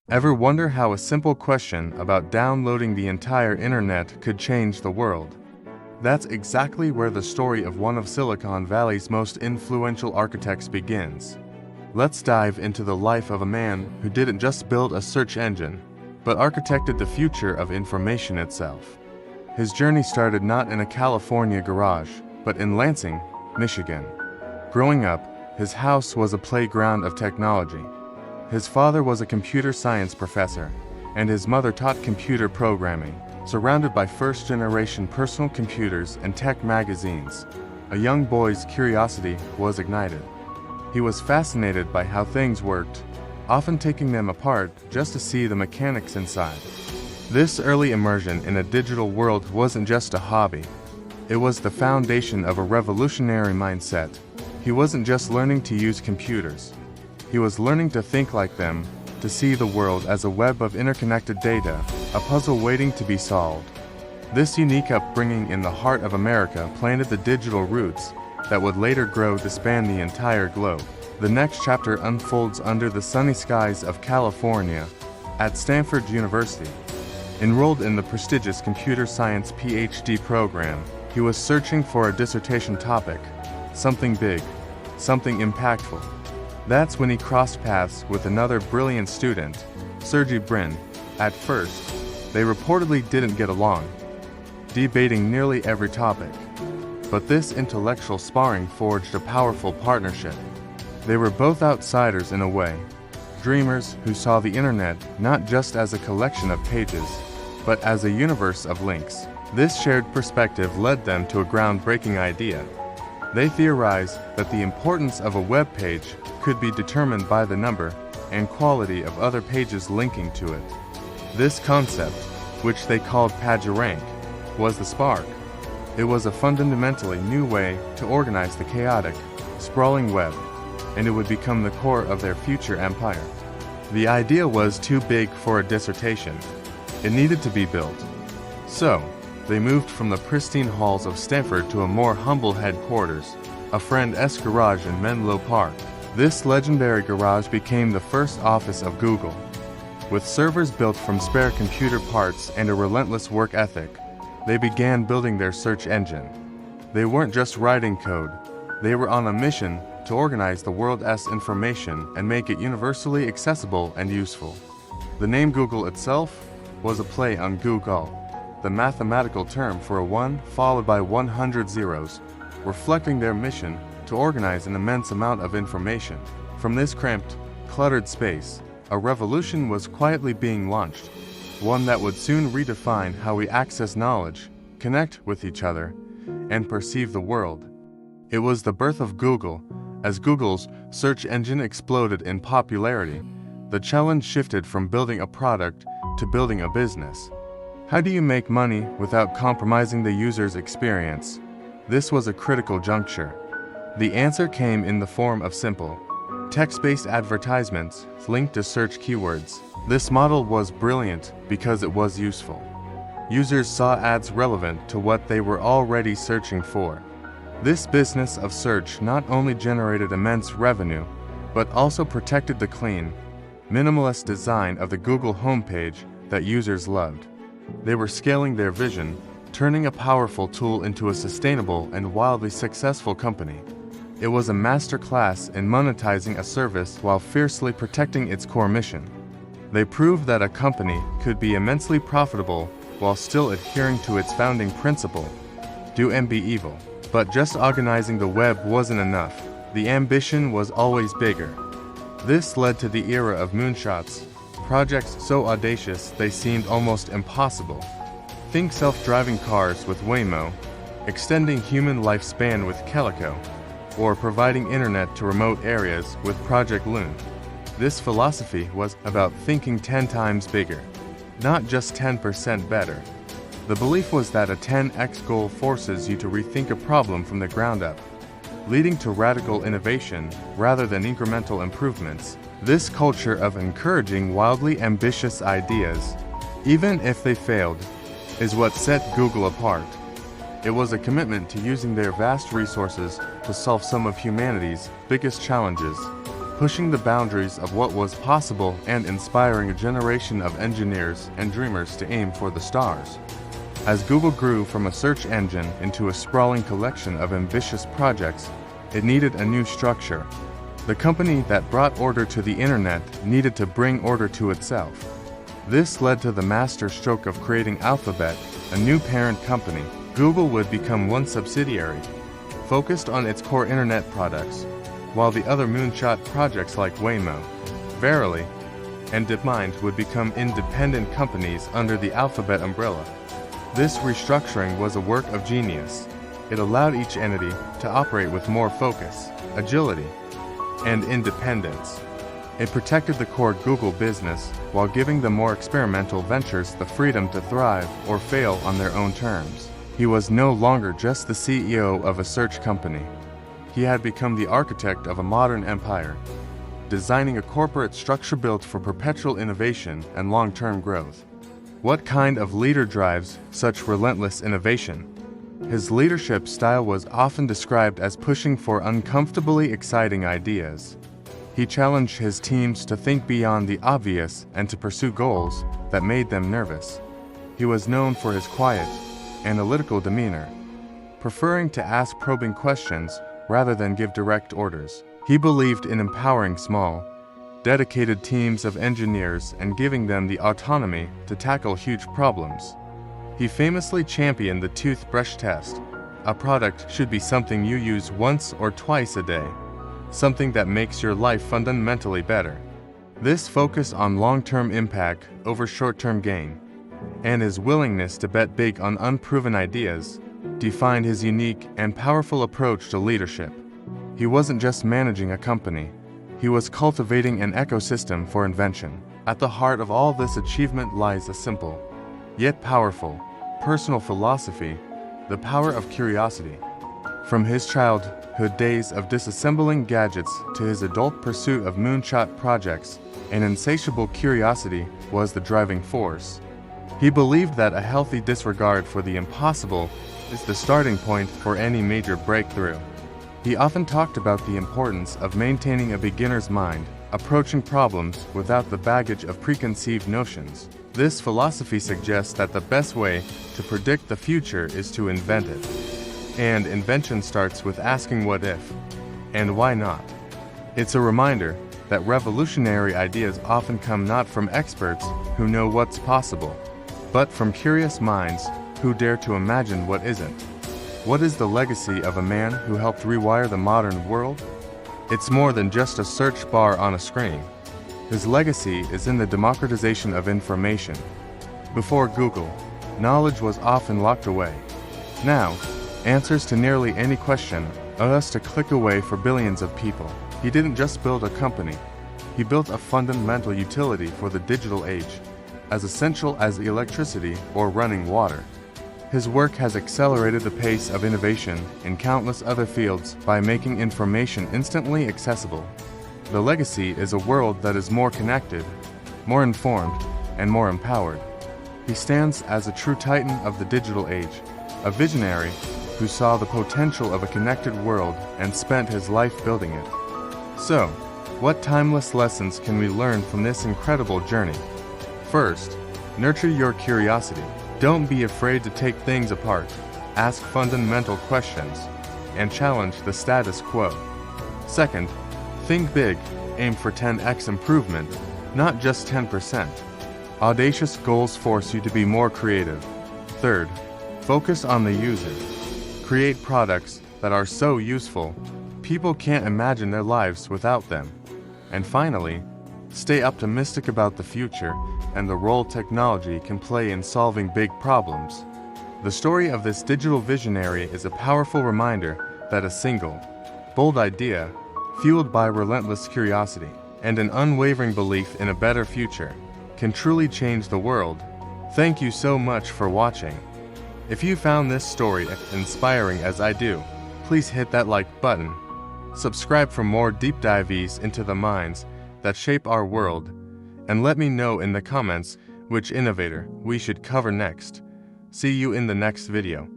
Ever wonder how a simple question about downloading the entire internet could change the world? That's exactly where the story of one of Silicon Valley's most influential architects begins. Let's dive into the life of a man who didn't just build a search engine, but architected the future of information itself. His journey started not in a California garage, but in Lansing, Michigan. Growing up, his house was a playground of technology. His father was a computer science professor, and his mother taught computer programming. Surrounded by first-generation personal computers and tech magazines, a young boy's curiosity was ignited. He was fascinated by how things worked, often taking them apart just to see the mechanics inside. This early immersion in a digital world wasn't just a hobby. It was the foundation of a revolutionary mindset. He wasn't just learning to use computers. He was learning to think like them, to see the world as a web of interconnected data, a puzzle waiting to be solved. This unique upbringing in the heart of America planted the digital roots that would later grow to span the entire globe. The next chapter unfolds under the sunny skies of California at Stanford University. Enrolled in the prestigious computer science PhD program, he was searching for a dissertation topic, something big, something impactful. That's when he crossed paths with another brilliant student, Sergey Brin. At first, they reportedly didn't get along, debating nearly every topic. But this intellectual sparring forged a powerful partnership. They were both outsiders in a way, dreamers who saw the internet not just as a collection of pages, but as a universe of links. This shared perspective led them to a groundbreaking idea. They theorized that the importance of a web page could be determined by the number and quality of other pages linking to it. This concept, which they called PageRank, was the spark. It was a fundamentally new way to organize the chaotic, sprawling web, and it would become the core of their future empire. The idea was too big for a dissertation. It needed to be built. So, they moved from the pristine halls of Stanford to a more humble headquarters, a friend's garage in Menlo Park. This legendary garage became the first office of Google. With servers built from spare computer parts and a relentless work ethic, they began building their search engine. They weren't just writing code, they were on a mission to organize the world's information and make it universally accessible and useful. The name Google itself was a play on Google, the mathematical term for a 1 followed by 100 zeros, reflecting their mission to organize an immense amount of information. From this cramped, cluttered space, a revolution was quietly being launched, one that would soon redefine how we access knowledge, connect with each other, and perceive the world. It was the birth of Google. As Google's search engine exploded in popularity, the challenge shifted from building a product to building a business. How do you make money without compromising the user's experience? This was a critical juncture. The answer came in the form of simple, text-based advertisements linked to search keywords. This model was brilliant because it was useful. Users saw ads relevant to what they were already searching for. This business of search not only generated immense revenue, but also protected the clean, minimalist design of the Google homepage that users loved. They were scaling their vision, turning a powerful tool into a sustainable and wildly successful company. It was a masterclass in monetizing a service while fiercely protecting its core mission. They proved that a company could be immensely profitable while still adhering to its founding principle, do and be evil. But just organizing the web wasn't enough. The ambition was always bigger. This led to the era of moonshots, projects so audacious they seemed almost impossible. Think self-driving cars with Waymo, extending human lifespan with Calico, or providing internet to remote areas with Project Loon. This philosophy was about thinking 10 times bigger, not just 10% better. The belief was that a 10x goal forces you to rethink a problem from the ground up, leading to radical innovation rather than incremental improvements. This culture of encouraging wildly ambitious ideas, even if they failed, is what set Google apart. It was a commitment to using their vast resources to solve some of humanity's biggest challenges. pushing the boundaries of what was possible and inspiring a generation of engineers and dreamers to aim for the stars. As Google grew from a search engine into a sprawling collection of ambitious projects, it needed a new structure. The company that brought order to the internet needed to bring order to itself. This led to the master stroke of creating Alphabet, a new parent company. Google would become one subsidiary, focused on its core internet products, while the other moonshot projects like Waymo, Verily, and DeepMind would become independent companies under the Alphabet umbrella. This restructuring was a work of genius. It allowed each entity to operate with more focus, agility, and independence. It protected the core Google business while giving the more experimental ventures the freedom to thrive or fail on their own terms. He was no longer just the CEO of a search company. He had become the architect of a modern empire, designing a corporate structure built for perpetual innovation and long-term growth. What kind of leader drives such relentless innovation? His leadership style was often described as pushing for uncomfortably exciting ideas. He challenged his teams to think beyond the obvious and to pursue goals that made them nervous. He was known for his quiet, analytical demeanor, preferring to ask probing questions rather than give direct orders. He believed in empowering small, dedicated teams of engineers and giving them the autonomy to tackle huge problems. He famously championed the toothbrush test. A product should be something you use once or twice a day, something that makes your life fundamentally better. This focus on long-term impact over short-term gain, and his willingness to bet big on unproven ideas, defined his unique and powerful approach to leadership. He wasn't just managing a company, he was cultivating an ecosystem for invention. At the heart of all this achievement lies a simple, yet powerful, personal philosophy: the power of curiosity. From his childhood days of disassembling gadgets to his adult pursuit of moonshot projects, an insatiable curiosity was the driving force. He believed that a healthy disregard for the impossible is the starting point for any major breakthrough. He often talked about the importance of maintaining a beginner's mind, approaching problems without the baggage of preconceived notions. This philosophy suggests that the best way to predict the future is to invent it. And invention starts with asking what if, and why not. It's a reminder that revolutionary ideas often come not from experts who know what's possible, but from curious minds who dare to imagine what isn't. What is the legacy of a man who helped rewire the modern world? It's more than just a search bar on a screen. His legacy is in the democratization of information. Before Google, knowledge was often locked away. Now, answers to nearly any question are just a click away for billions of people. He didn't just build a company, he built a fundamental utility for the digital age, as essential as electricity or running water. His work has accelerated the pace of innovation in countless other fields by making information instantly accessible. The legacy is a world that is more connected, more informed, and more empowered. He stands as a true titan of the digital age, a visionary who saw the potential of a connected world and spent his life building it. So, what timeless lessons can we learn from this incredible journey? First, nurture your curiosity. Don't be afraid to take things apart, ask fundamental questions, and challenge the status quo. Second, think big, aim for 10x improvement, not just 10%. Audacious goals force you to be more creative. Third, focus on the user. Create products that are so useful, people can't imagine their lives without them. And finally, stay optimistic about the future and the role technology can play in solving big problems. The story of this digital visionary is a powerful reminder that a single, bold idea, fueled by relentless curiosity and an unwavering belief in a better future, can truly change the world. Thank you so much for watching. If you found this story inspiring as I do, please hit that like button. Subscribe for more deep dives into the minds that shape our world, and let me know in the comments which innovator we should cover next. See you in the next video.